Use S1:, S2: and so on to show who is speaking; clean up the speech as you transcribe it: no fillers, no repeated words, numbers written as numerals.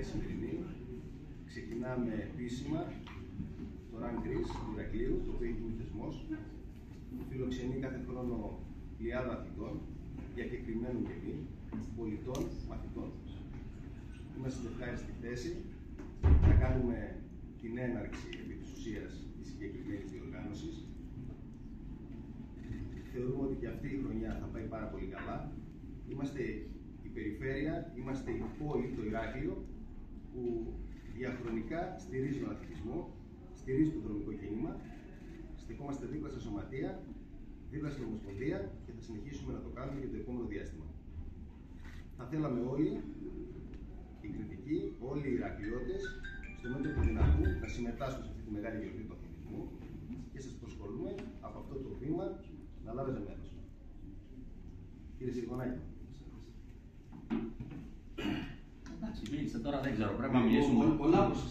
S1: σημερινή. Ξεκινάμε επίσημα το Run Greece του Ηρακλείου, το οποίο έχει γίνει θεσμός. Φιλοξενεί κάθε χρόνο πλειάδα αθλητών, διακεκριμένων και μη, πολιτών, μαθητών. Είμαστε στην ευχάριστη θέση να κάνουμε την έναρξη επί της ουσίας της συγκεκριμένης διοργάνωσης. Θεωρούμε ότι και αυτή η χρονιά θα πάει πάρα πολύ καλά. Είμαστε η περιφέρεια, είμαστε η πόλη, το Ηράκλειο, που διαχρονικά στηρίζει τον αθλητισμό, στηρίζει το δρομικό κίνημα. Στεκόμαστε δίπλα στα σωματεία, δίπλα στην Ομοσπονδία και θα συνεχίσουμε να το κάνουμε για το επόμενο διάστημα. Θα θέλαμε όλοι οι κριτικοί, όλοι οι Ηρακλειώτες, στο μέτρο του δυνατού να συμμετάσχουν σε αυτή τη μεγάλη γιορτή του αθλητισμού και σας προσκαλούμε από αυτό το βήμα να λάβετε μέρος. Κύριε Σιρικονάκη.
S2: Εντάξει, μίλησε τώρα, δεν ξέρω, πρέπει να μιλήσουμε.
S3: Πολλά προς